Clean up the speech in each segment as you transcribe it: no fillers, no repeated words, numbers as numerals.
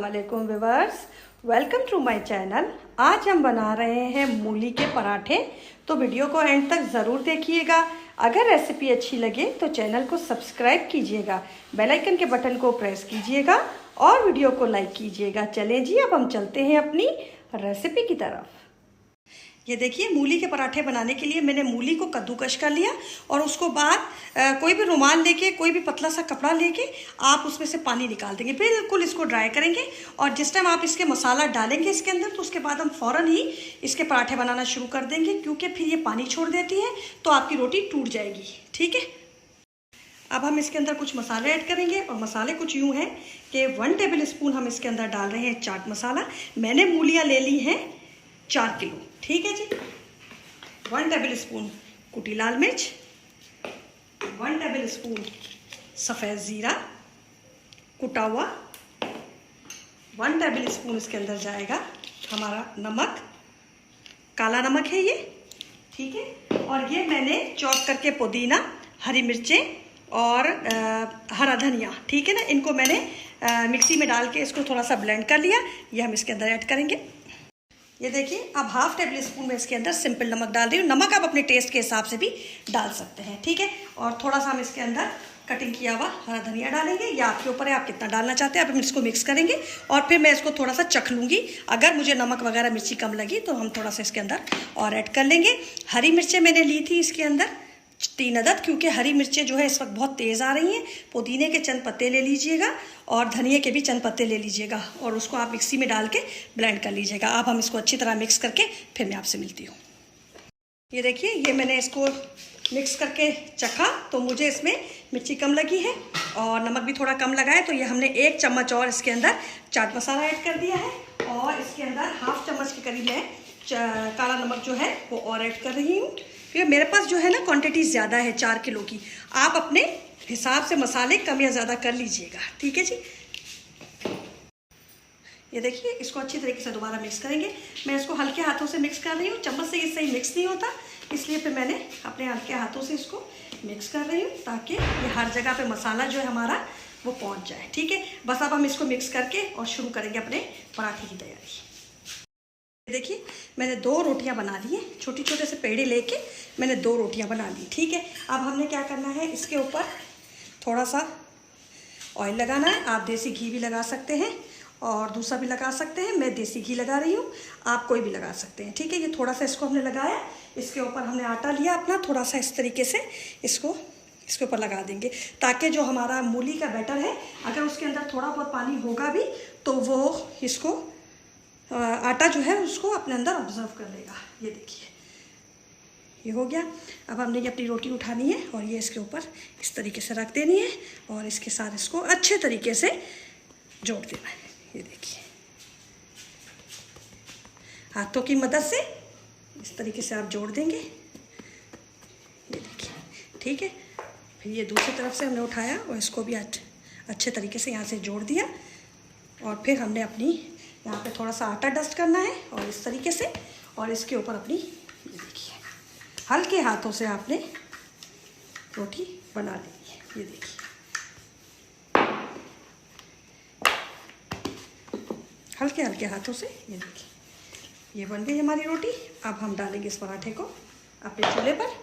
अस्सलामुअलैकुम viewers, welcome to my channel. आज हम बना रहे हैं मूली के पराठे, तो वीडियो को एंड तक ज़रूर देखिएगा। अगर रेसिपी अच्छी लगे तो चैनल को सब्सक्राइब कीजिएगा, बेल आइकन के बटन को प्रेस कीजिएगा और वीडियो को लाइक कीजिएगा। चलें जी, अब हम चलते हैं अपनी रेसिपी की तरफ। ये देखिए, मूली के पराठे बनाने के लिए मैंने मूली को कद्दूकश कर लिया और उसको बाद कोई भी रुमाल लेके, कोई भी पतला सा कपड़ा लेके आप उसमें से पानी निकाल देंगे। बिल्कुल इसको ड्राई करेंगे और जिस टाइम आप इसके मसाला डालेंगे इसके अंदर, तो उसके बाद हम फ़ौरन ही इसके पराठे बनाना शुरू कर देंगे, क्योंकि फिर ये पानी छोड़ देती है तो आपकी रोटी टूट जाएगी। ठीक है, अब हम इसके अंदर कुछ मसाले ऐड करेंगे और मसाले कुछ यूँ हैं कि 1 टेबल स्पून हम इसके अंदर डाल रहे हैं चाट मसाला। मैंने मूलियाँ ले ली हैं 4 किलो। ठीक है जी। 1 टेबल स्पून कुटी लाल मिर्च, 1 टेबल स्पून सफ़ेद ज़ीरा कुटा हुआ, 1 टेबल स्पून इसके अंदर जाएगा हमारा नमक, काला नमक है ये। ठीक है, और ये मैंने चॉप करके पुदीना, हरी मिर्चें और हरा धनिया, ठीक है ना, इनको मैंने मिक्सी में डाल के इसको थोड़ा सा ब्लेंड कर लिया। ये हम इसके अंदर ऐड करेंगे। ये देखिए, अब 1/2 टेबल स्पून में इसके अंदर सिंपल नमक डाल रही हूँ। नमक आप अपने टेस्ट के हिसाब से भी डाल सकते हैं। ठीक है, और थोड़ा सा हम इसके अंदर कटिंग किया हुआ हरा धनिया डालेंगे, या आपके ऊपर है आप कितना डालना चाहते हैं। अब हम इसको मिक्स करेंगे और फिर मैं इसको थोड़ा सा चख लूँगी। अगर मुझे नमक वगैरह मिर्ची कम लगी तो हम थोड़ा सा इसके अंदर और ऐड कर लेंगे। हरी मिर्चें मैंने ली थी इसके अंदर 3 अदद, क्योंकि हरी मिर्चें जो है इस वक्त बहुत तेज़ आ रही हैं। पुदीने के चंद पत्ते ले लीजिएगा और धनिए के भी चंद पत्ते ले लीजिएगा और उसको आप मिक्सी में डाल के ब्लेंड कर लीजिएगा। अब हम इसको अच्छी तरह मिक्स करके फिर मैं आपसे मिलती हूँ। ये देखिए, ये मैंने इसको मिक्स करके चखा तो मुझे इसमें मिर्ची कम लगी है और नमक भी थोड़ा कम लगा है, तो ये हमने 1 चम्मच और इसके अंदर चाट मसाला ऐड कर दिया है और इसके अंदर 1/2 चम्मच के करीब मैं काला नमक जो है वो और ऐड कर रही हूँ। क्योंकि मेरे पास जो है ना क्वांटिटी ज़्यादा है 4 किलो की, आप अपने हिसाब से मसाले कम या ज़्यादा कर लीजिएगा। ठीक है जी। ये देखिए, इसको अच्छी तरीके से दोबारा मिक्स करेंगे। मैं इसको हल्के हाथों से मिक्स कर रही हूँ, चम्मच से ये सही मिक्स नहीं होता, इसलिए फिर मैंने अपने हल्के हाथों से इसको मिक्स कर रही हूँ ताकि ये हर जगह पे मसाला जो है हमारा वो पहुँच जाए। ठीक है, बस अब हम इसको मिक्स करके और शुरू करेंगे अपने पराठे की तैयारी। देखिए, मैंने 2 रोटियां बना ली हैं, छोटे छोटे से पेड़े लेके मैंने 2 रोटियां बना ली। ठीक है, अब हमने क्या करना है, इसके ऊपर थोड़ा सा ऑयल लगाना है। आप देसी घी भी लगा सकते हैं और दूसरा भी लगा सकते हैं। मैं देसी घी लगा रही हूँ, आप कोई भी लगा सकते हैं। ठीक है, ये थोड़ा सा इसको हमने लगाया, इसके ऊपर हमने आटा लिया अपना, थोड़ा सा इस तरीके से इसको इसके ऊपर लगा देंगे ताकि जो हमारा मूली का बैटर है, अगर उसके अंदर थोड़ा बहुत पानी होगा भी तो वो इसको आटा जो है उसको अपने अंदर ऑब्जर्व कर लेगा। ये देखिए, ये हो गया। अब हमने ये अपनी रोटी उठानी है और ये इसके ऊपर इस तरीके से रख देनी है और इसके साथ इसको अच्छे तरीके से जोड़ देना है। ये देखिए, हाथों की मदद से इस तरीके से आप जोड़ देंगे। ये देखिए, ठीक है। फिर ये दूसरी तरफ से हमने उठाया और इसको भी अच्छे तरीके से यहाँ से जोड़ दिया और फिर हमने अपनी यहाँ पे थोड़ा सा आटा डस्ट करना है और इस तरीके से, और इसके ऊपर अपनी ये देखिए हल्के हाथों से आपने रोटी बना लेनी है। ये देखिए, हल्के हल्के हाथों से। ये देखिए, ये बन गई हमारी रोटी। अब हम डालेंगे इस पराठे को अपने चूल्हे पर।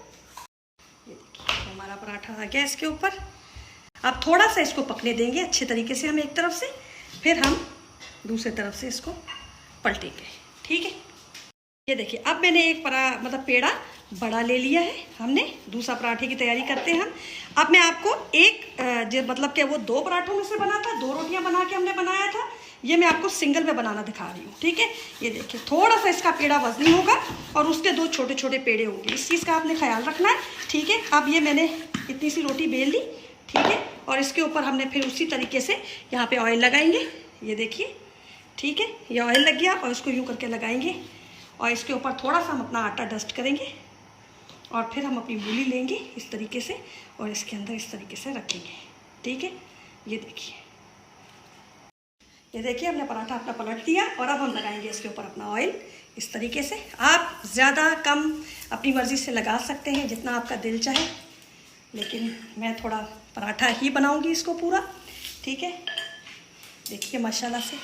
ये देखिए, हमारा पराठा आ गया इसके ऊपर। अब थोड़ा सा इसको पकने देंगे अच्छे तरीके से हम एक तरफ से, फिर हम दूसरी तरफ से इसको पलटेंगे। ठीक है, ये देखिए, अब मैंने एक पेड़ा बड़ा ले लिया है। हमने दूसरा पराठे की तैयारी करते हैं हम। अब मैं आपको एक मतलब कि वो 2 पराठों में से बना था, 2 रोटियां बना के हमने बनाया था, ये मैं आपको सिंगल में बनाना दिखा रही हूँ। ठीक है, ये देखिए, थोड़ा सा इसका पेड़ा वजनी होगा और उसके 2 छोटे छोटे पेड़े होंगे, इस चीज़ का आपने ख्याल रखना है। ठीक है, अब ये मैंने इतनी सी रोटी बेल ली। ठीक है, और इसके ऊपर हमने फिर उसी तरीके से यहाँ पे ऑयल लगाएंगे। ये देखिए, ठीक है, ये ऑयल लग गया और इसको यूँ करके लगाएंगे और इसके ऊपर थोड़ा सा हम अपना आटा डस्ट करेंगे और फिर हम अपनी मूली लेंगे इस तरीके से और इसके अंदर इस तरीके से रखेंगे। ठीक है, ये देखिए, ये देखिए, हमने पराठा अपना पलट दिया और अब हम लगाएंगे इसके ऊपर अपना ऑयल इस तरीके से। आप ज़्यादा कम अपनी मर्ज़ी से लगा सकते हैं, जितना आपका दिल चाहे, लेकिन मैं थोड़ा पराठा ही बनाऊंगी इसको पूरा। ठीक है, देखिए माशाल्लाह से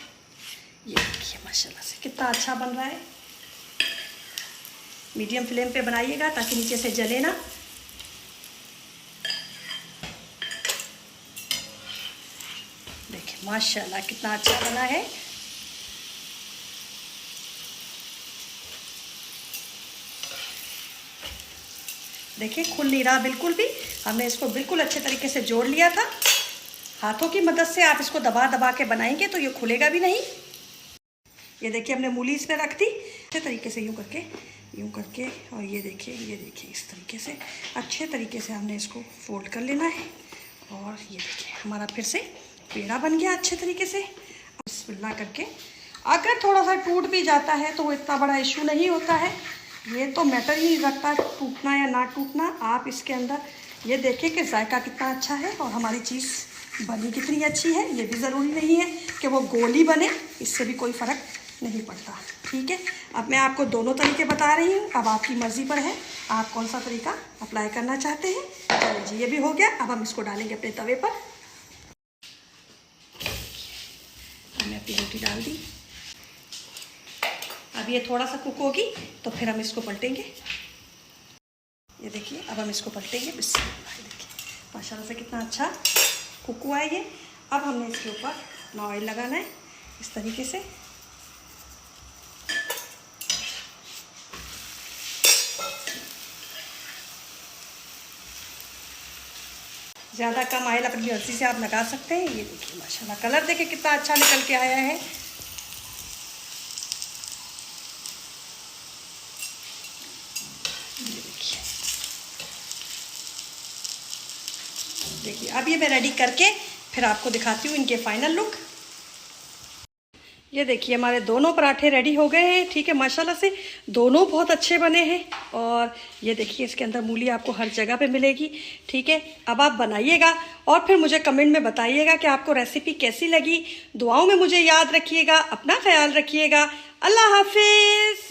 ये देखिए माशाल्लाह से कितना अच्छा बन रहा है। मीडियम फ्लेम पे बनाइएगा ताकि नीचे से जले ना। देखिए माशाल्लाह कितना अच्छा बना है। देखिए खुल नहीं रहा बिल्कुल भी। हमने इसको बिल्कुल अच्छे तरीके से जोड़ लिया था। हाथों की मदद से आप इसको दबा दबा के बनाएंगे तो ये खुलेगा भी नहीं। ये देखिए हमने मूली इसमें रख दी अच्छे तरीके से यूँ करके और ये देखिए इस तरीके से अच्छे तरीके से हमने इसको फोल्ड कर लेना है। और ये देखिए हमारा फिर से पेड़ा बन गया अच्छे तरीके से। बिस्मिल्लाह करके अगर थोड़ा सा टूट भी जाता है तो वो इतना बड़ा इशू नहीं होता है। ये तो मैटर ही नहीं रखता टूटना या ना टूटना। आप इसके अंदर ये देखिए कि जायका कितना अच्छा है और हमारी चीज़ बनी कितनी अच्छी है। ये भी ज़रूरी नहीं है कि वो गोली बने, इससे भी कोई फ़र्क नहीं पड़ता। ठीक है, अब मैं आपको दोनों तरीके बता रही हूँ। अब आपकी मर्ज़ी पर है आप कौन सा तरीका अप्लाई करना चाहते हैं। चलिए जी, ये भी हो गया। अब हम इसको डालेंगे अपने तवे पर। हमने अपनी रोटी डाल दी। अब ये थोड़ा सा कुक होगी तो फिर हम इसको पलटेंगे। ये देखिए अब हम इसको पलटेंगे। बिस्मिल्लाह, देखिए माशाल्लाह से कितना अच्छा कुक हुआ है ये। अब हमने इसके ऊपर अपना ऑयल लगाना है इस तरीके से। ज़्यादा कम ऑयल अपनी मर्जी से आप लगा सकते हैं। ये देखिए माशाल्लाह कलर देखिए कितना अच्छा निकल के आया है। देखिए अब ये मैं रेडी करके फिर आपको दिखाती हूँ इनके फाइनल लुक। ये देखिए हमारे दोनों पराठे रेडी हो गए हैं। ठीक है, माशाल्लाह से दोनों बहुत अच्छे बने हैं। और ये देखिए इसके अंदर मूली आपको हर जगह पे मिलेगी। ठीक है, अब आप बनाइएगा और फिर मुझे कमेंट में बताइएगा कि आपको रेसिपी कैसी लगी। दुआओं में मुझे याद रखिएगा। अपना ख्याल रखिएगा। अल्लाह हाफिज़।